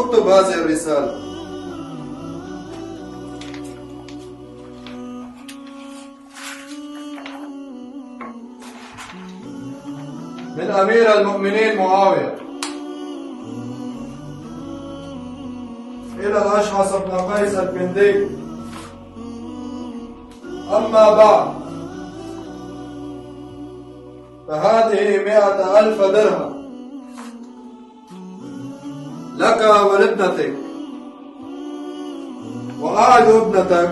اكتب هذه الرسالة. من أمير المؤمنين معاوية إلى الأشعث بن قيس الكندي. أما بعد، فهذه 100,000 درهم لك ولابنتك، وأعد ابنتك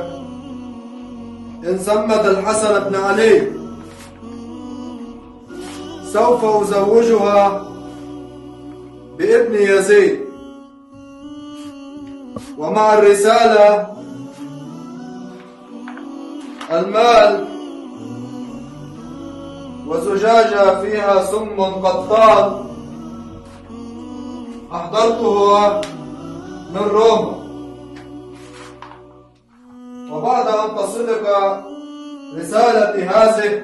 إن سمت الحسن بن علي سوف أزوجها بابن يزيد، ومع الرسالة المال وزجاجة فيها سم قطان أحضرتها من روما. وبعد أن تصلك رسالتي هذه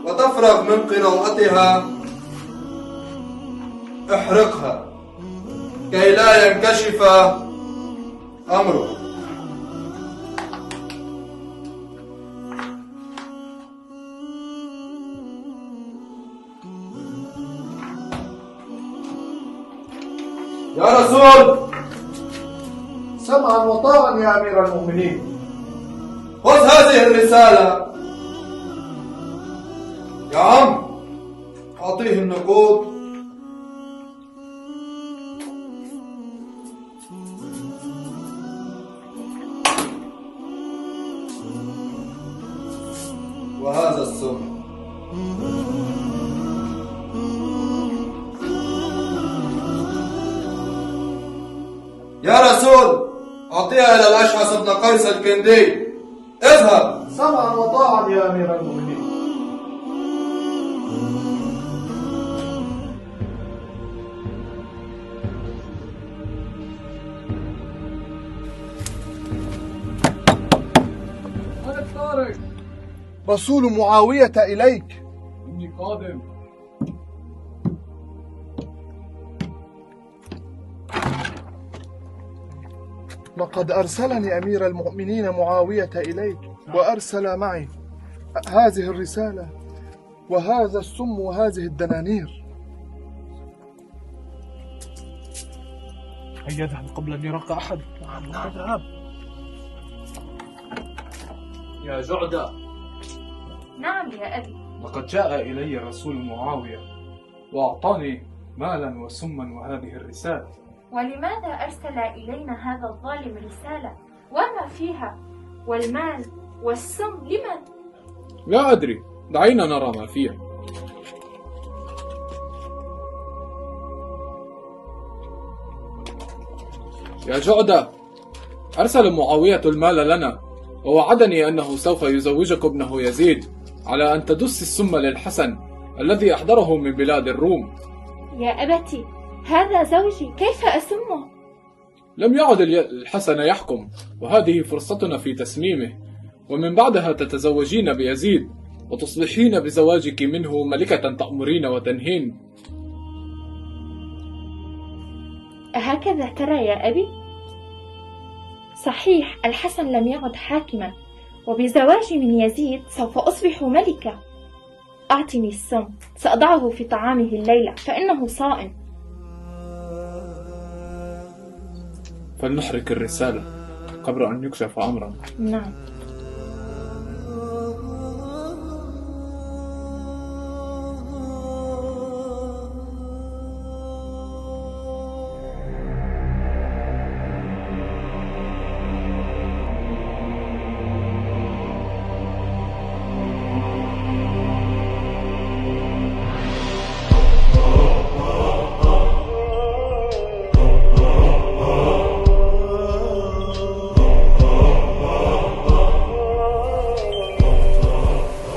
وتفرغ من قراءتها احرقها كي لا ينكشف أمره. يا رسول، سمعا وطاعا يا أمير المؤمنين. خذ هذه الرسالة. يا عم، أعطيه النقود. وهذا السم. يا رسول، أعطيها إلى الأشعث بن قيس الكندي. اذهب. سمعا وطاعا يا أمير المؤمنين. ملك طارق، رسول معاوية إليك. إني قادم. لقد أرسلني أمير المؤمنين معاوية إليك، وأرسل معي هذه الرسالة وهذا السم وهذه الدنانير. هيا اذهب قبل أن يراك أحد. نعم اذهب. يا جعدة. نعم يا أبي. لقد جاء إلي رسول معاوية وأعطاني مالا وسما وهذه الرسالة. ولماذا أرسل إلينا هذا الظالم رسالة؟ وما فيها؟ والمال والسم لمن؟ لا أدري، دعينا نرى ما فيها. يا جعدة، أرسل معاوية المال لنا ووعدني أنه سوف يزوجك ابنه يزيد على أن تدس السم للحسن الذي أحضره من بلاد الروم. يا أبتي، هذا زوجي، كيف أسمه؟ لم يعد الحسن يحكم، وهذه فرصتنا في تسميمه، ومن بعدها تتزوجين بيزيد وتصبحين بزواجك منه ملكة تأمرين وتنهين. أهكذا ترى يا أبي؟ صحيح الحسن لم يعد حاكما، وبزواجي من يزيد سوف أصبح ملكة. أعطني السم، سأضعه في طعامه الليلة فإنه صائم. فلنحرك الرسالة قبل أن يكشف أمرنا. نعم.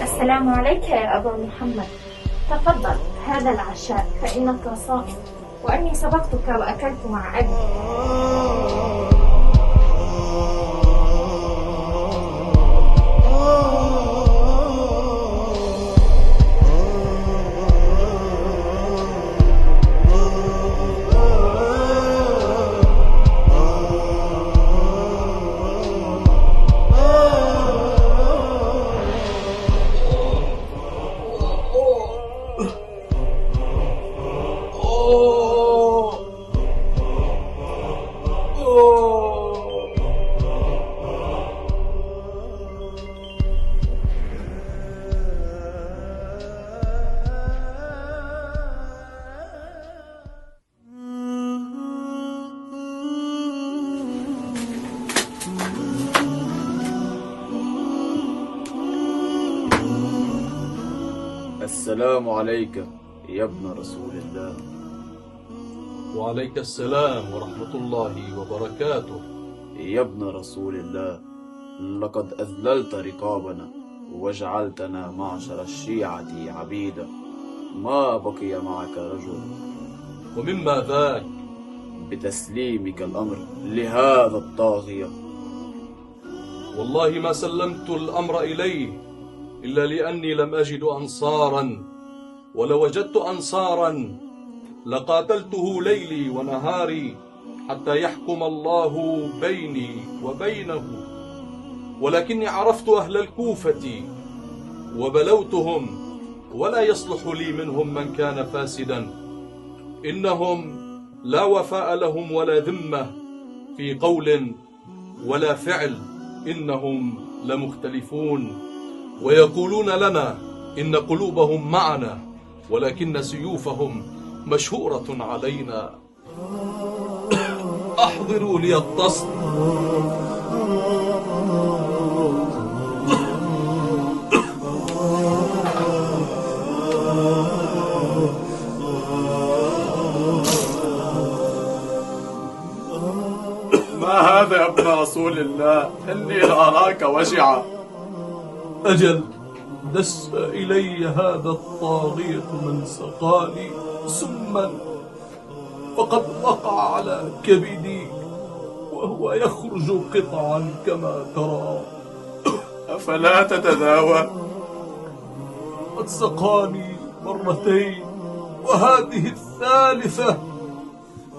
السلام عليك يا أبا محمد. تفضل، هذا العشاء فإنك صائم، وأني سبقتك وأكلت مع أبي. السلام عليك يا ابن رسول الله. وعليك السلام ورحمة الله وبركاته. يا ابن رسول الله، لقد أذللت رقابنا وجعلتنا معشر الشيعة عبيدا، ما بقي معك رجل. ومما ذاك؟ بتسليمك الأمر لهذا الطاغية. والله ما سلمت الأمر إليه إلا لأني لم أجد أنصارا، ولو وجدت أنصارا لقاتلته ليلي ونهاري حتى يحكم الله بيني وبينه. ولكني عرفت أهل الكوفة وبلوتهم، ولا يصلح لي منهم من كان فاسدا. إنهم لا وفاء لهم ولا ذمة في قول ولا فعل، إنهم لمختلفون، ويقولون لنا إن قلوبهم معنا ولكن سيوفهم مشهورة علينا. أحضروا لي الطست. ما هذا يا ابن رسول الله؟ إني لأراك وجعا. أجل، دس إلي هذا الطاغية من سقاني سما، فقد وقع على كبدي وهو يخرج قطعا كما ترى. أفلا تتداوى؟ قد سقاني مرتين وهذه الثالثة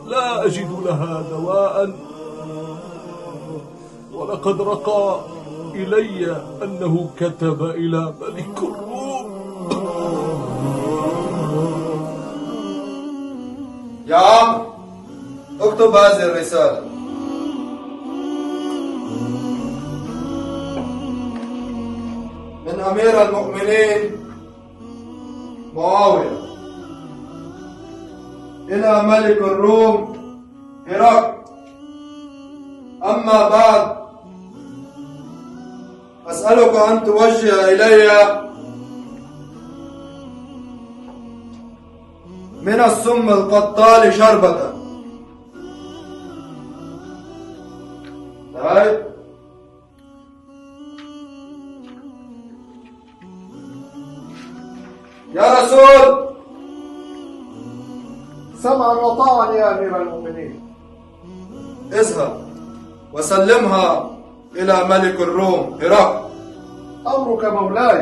لا أجد لها دواء، ولقد رقى إلي أنه كتب إلى ملك الروم. يا عم، اكتب هذه الرسالة. من أمير المؤمنين معاوية إلى ملك الروم هرقل. أما بعد، أسألك أن توجه إلي من السم القتال شربة. طيب، يا رسول. سمعا وطاعا يا أمير المؤمنين. اذهب وسلمها إلى ملك الروم هرقل. أمرك مولاي.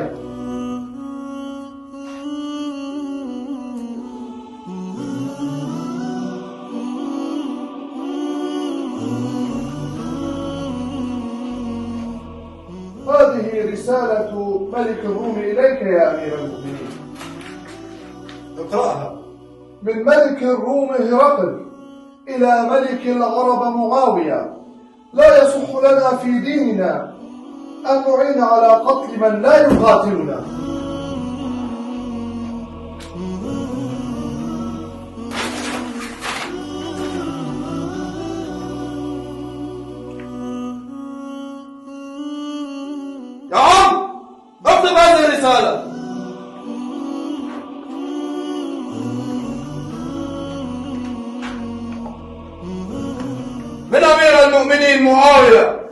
هذه رسالة ملك الروم إليك يا أمير المؤمنين. اقرأها. من ملك الروم هرقل إلى ملك العرب معاوية: لا يصح لنا في ديننا أن نعين على قتل من لا يقاتلنا. يا عم، اكتب هذه الرسالة. من أمير المؤمنين معاوية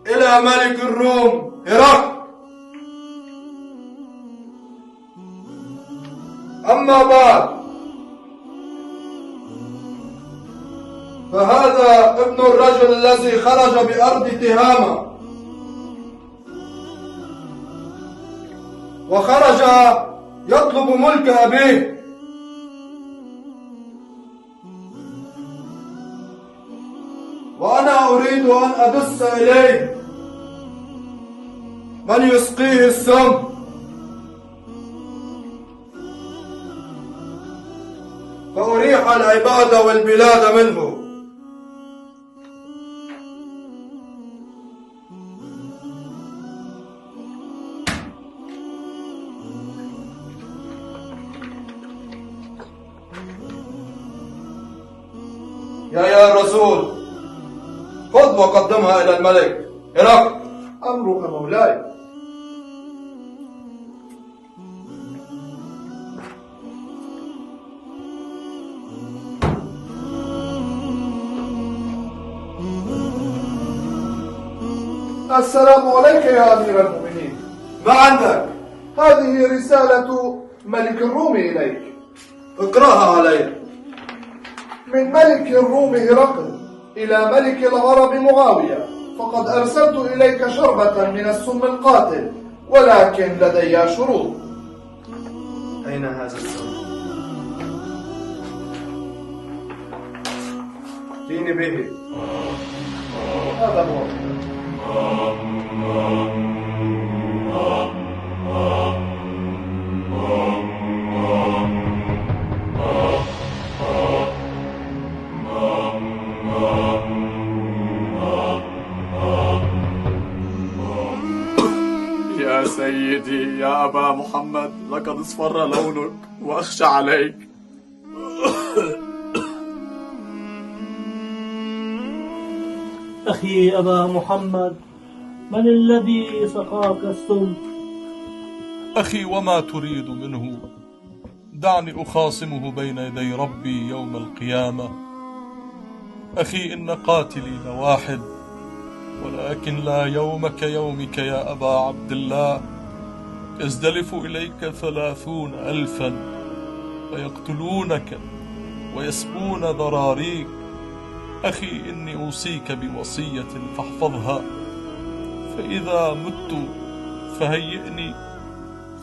إلى ملك الروم هرقل. أما بعد، فهذا ابن الرجل الذي خرج بأرض تهامة وخرج يطلب ملك أبيه، وأنا أريد أن أدس إليه من يسقيه السم، فأريح العباد والبلاد منه. يا رسول، خذ وقدمها إلى الملك هرقل. أمرك مولاي. السلام عليك يا أمير المؤمنين. ما عندك؟ هذه رسالة ملك الروم إليك. اقرأها علي. من ملك الروم هرقل إلى ملك العرب معاوية، فقد أرسلت إليك شربة من السم القاتل، ولكن لدي شروط. أين هذا السم؟ ائتني به. هذا هو. يا سيدي يا أبا محمد، لقد اصفر لونك وأخشى عليك. أخي أبا محمد، من الذي سقاك السم؟ أخي وما تريد منه؟ دعني أخاصمه بين يدي ربي يوم القيامة. أخي إن قاتلي لواحد، ولكن لا يوم كيومك يا أبا عبد الله. يزدلف إليك 30,000 فيقتلونك ويسبون ذراريك. أخي إني أوصيك بوصية فاحفظها، فإذا مت فهيئني،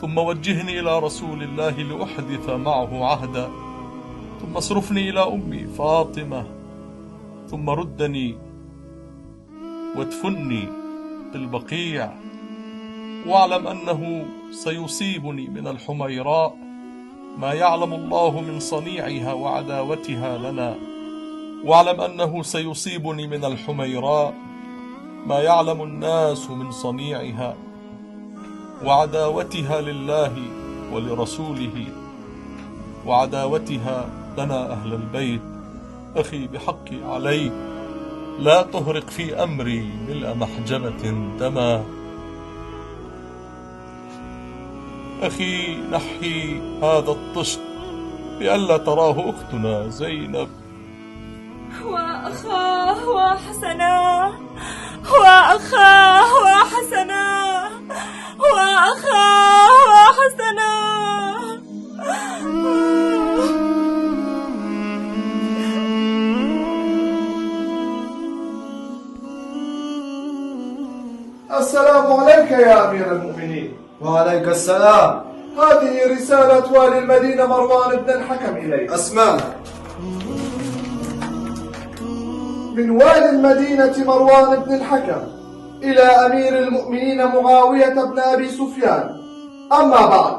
ثم وجهني إلى رسول الله لأحدث معه عهدا، ثم اصرفني إلى أمي فاطمة، ثم ردني وادفني بالبقيع، واعلم أنه سيصيبني من الحميراء ما يعلم الله من صنيعها وعداوتها لنا، واعلم أنه سيصيبني من الحميراء ما يعلم الناس من صنيعها وعداوتها لله ولرسوله وعداوتها لنا أهل البيت. أخي بحقي عليك لا تهرق في أمري ملء محجمة دما. أخي نحي هذا الطشت لئلا تراه أختنا زينب. وأخاه وحسنا، وأخاه وحسنا، وأخاه وحسنا. السلام عليك يا أمير المؤمنين. وعليك السلام. هذه رسالة والي المدينة مروان بن الحكم إليك. أسمعنا. من والي المدينة مروان بن الحكم إلى أمير المؤمنين معاوية بن أبي سفيان: أما بعد،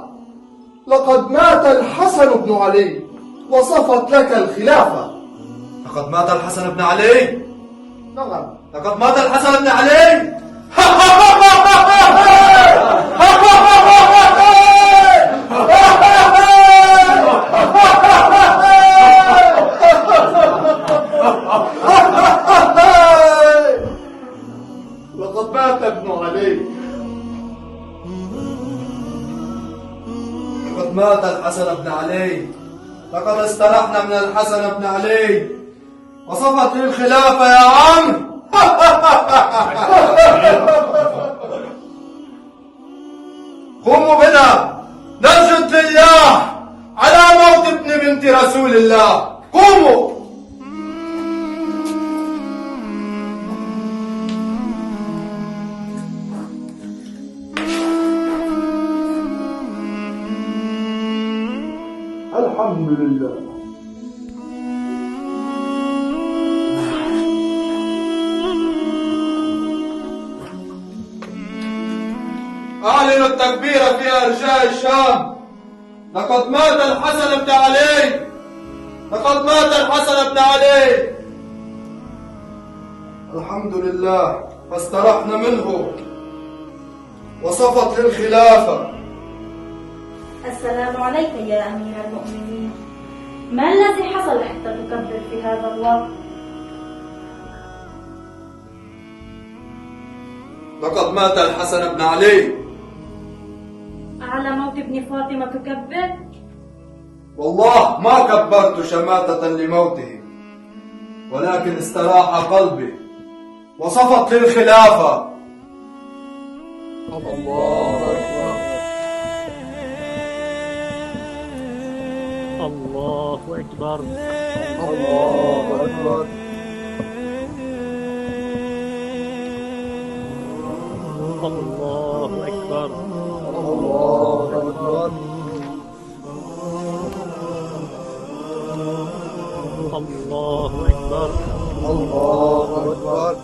لقد مات الحسن بن علي وصفت لك الخلافة. لقد مات الحسن بن علي. نعم. لقد مات الحسن بن علي. لقد مات ابن علي. لقد مات الحسن بن علي. لقد استرحنا من الحسن بن علي وصفت للخلافة يا عم. قوموا بنا نسجد لله على موت ابن بنت رسول الله. قوموا. الحمد لله. أعلنوا التكبير في أرجاء الشام. لقد مات الحسن بن علي. لقد مات الحسن بن علي. الحمد لله فاسترحنا منه وصفت للخلافة. السلام عليك يا أمير المؤمنين. ما الذي حصل حتى تكبر في هذا الوقت؟ لقد مات الحسن بن علي. على موت ابن فاطمة تكبر؟ والله ما كبرت شماتة لموته، ولكن استراح قلبي وصفت للخلافة. الله أكبر. الله أكبر. الله أكبر. الله أكبر. الله أكبر. الله أكبر. الله أكبر.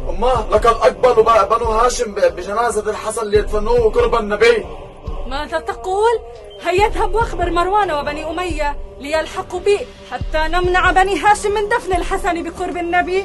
أمه لقد أقبل بنو هاشم بجنازة الحسن ليدفنوه قرب النبي. ماذا تقول؟ هيا اذهب واخبر مروان وبني أمية ليلحقوا بي حتى نمنع بني هاشم من دفن الحسن بقرب النبي.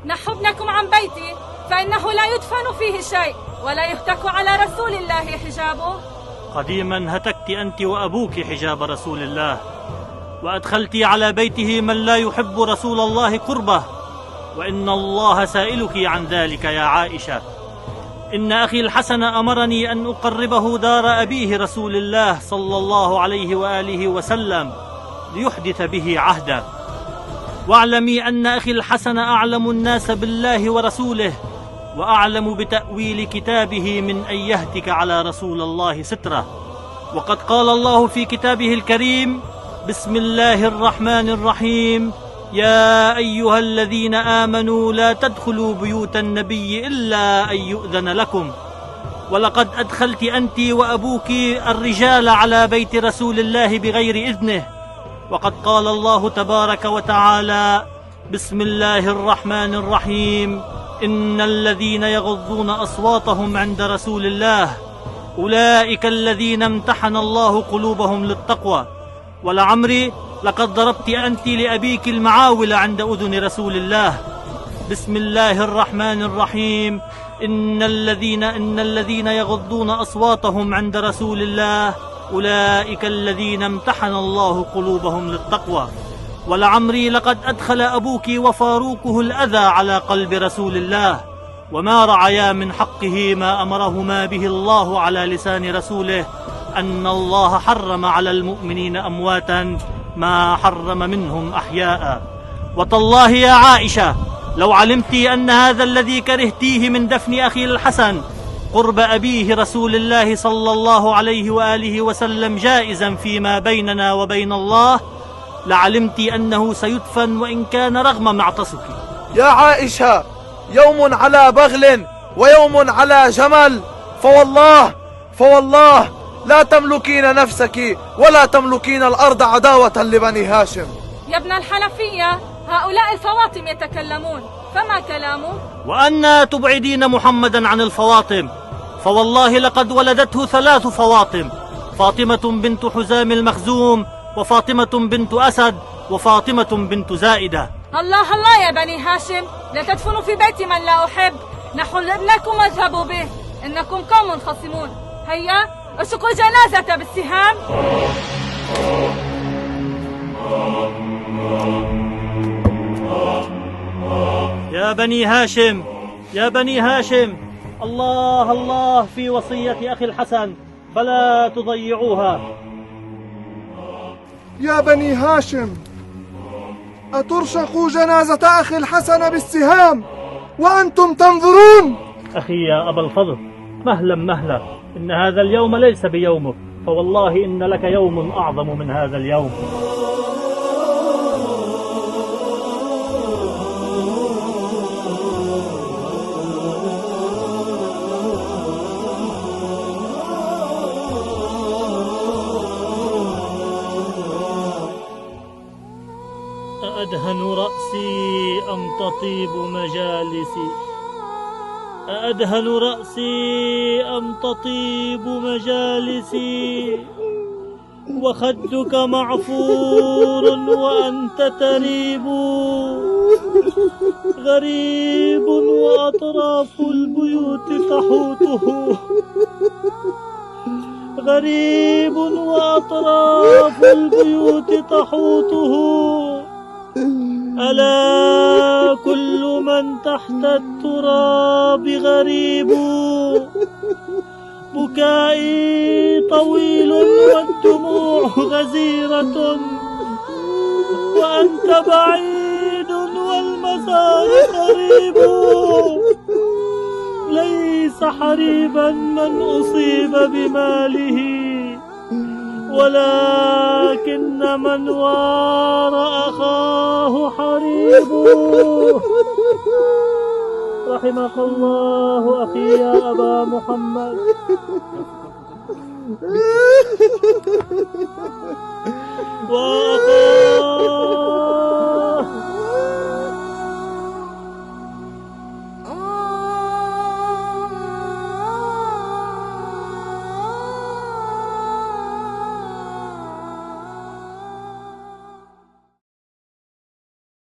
نحوا ابنكم عن بيتي فإنه لا يدفن فيه شيء ولا يهتك على رسول الله حجابه. قديما هتكت أنت وأبوك حجاب رسول الله، وأدخلت على بيته من لا يحب رسول الله قربه، وإن الله سائلك عن ذلك يا عائشة. إن أخي الحسن أمرني أن أقربه دار أبيه رسول الله صلى الله عليه وآله وسلم ليحدث به عهدا. واعلمي أن أخي الحسن أعلم الناس بالله ورسوله، وأعلم بتأويل كتابه من أن يهتك على رسول الله ستره. وقد قال الله في كتابه الكريم: بسم الله الرحمن الرحيم: يا أيها الذين آمنوا لا تدخلوا بيوت النبي إلا أن يؤذن لكم. ولقد أدخلت أنت وأبوك الرجال على بيت رسول الله بغير إذنه. وقد قال الله تبارك وتعالى: بسم الله الرحمن الرحيم: إن الذين يغضون أصواتهم عند رسول الله أولئك الذين امتحن الله قلوبهم للتقوى. ولعمري لقد ضربت أنت لأبيك المعاول عند أذن رسول الله. بسم الله الرحمن الرحيم: إن الذين يغضون أصواتهم عند رسول الله أولئك الذين امتحن الله قلوبهم للتقوى. ولعمري لقد أدخل أبوك وفاروقه الأذى على قلب رسول الله، وما رعيا من حقه ما أمرهما به الله على لسان رسوله، أن الله حرم على المؤمنين أمواتا ما حرم منهم أحياء. وتالله يا عائشة لو علمت أن هذا الذي كرهتيه من دفن أخي الحسن قرب أبيه رسول الله صلى الله عليه وآله وسلم جائزا فيما بيننا وبين الله لعلمت أنه سيدفن وإن كان رغم معتصك. يا عائشة، يوم على بغل ويوم على جمل، فوالله لا تملكين نفسك ولا تملكين الأرض عداوة لبني هاشم. يا ابن الحنفية، هؤلاء الفواطم يتكلمون، فما كلامه؟ وأنا تبعدين محمدا عن الفواطم؟ فوالله لقد ولدته 3 فواطم: فاطمة بنت حزام المخزوم، وفاطمة بنت أسد، وفاطمة بنت زائدة. الله الله يا بني هاشم، لا تدفنوا في بيت من لا أحب. نحل ابنكم واذهبوا به، إنكم قوم خصمون. هيا اشقوا الجنازة بالسهام. يا بني هاشم، يا بني هاشم، الله الله في وصية أخي الحسن فلا تضيعوها. يا بني هاشم، أترشقوا جنازة أخي الحسن بالسهام وأنتم تنظرون؟ أخي يا أبا الفضل، مهلا مهلا، إن هذا اليوم ليس بيومك، فوالله إن لك يوم أعظم من هذا اليوم. أأدهن رأسي أم تطيب مجالسي؟ أأدهن رأسي أم تطيب مجالسي؟ وخدك معفور وأنت تريب، غريب وأطراف البيوت تحوطه، غريب وأطراف البيوت تحوطه. ألا كل من تحت التراب غريب. بكائي طويل والدموع غزيرة، وأنت بعيد والمسار قريب. ليس حريبا من أصيب بماله، ولكن من وار أخاه حريب. رحمك الله أخي يا أبا محمد. وأخاه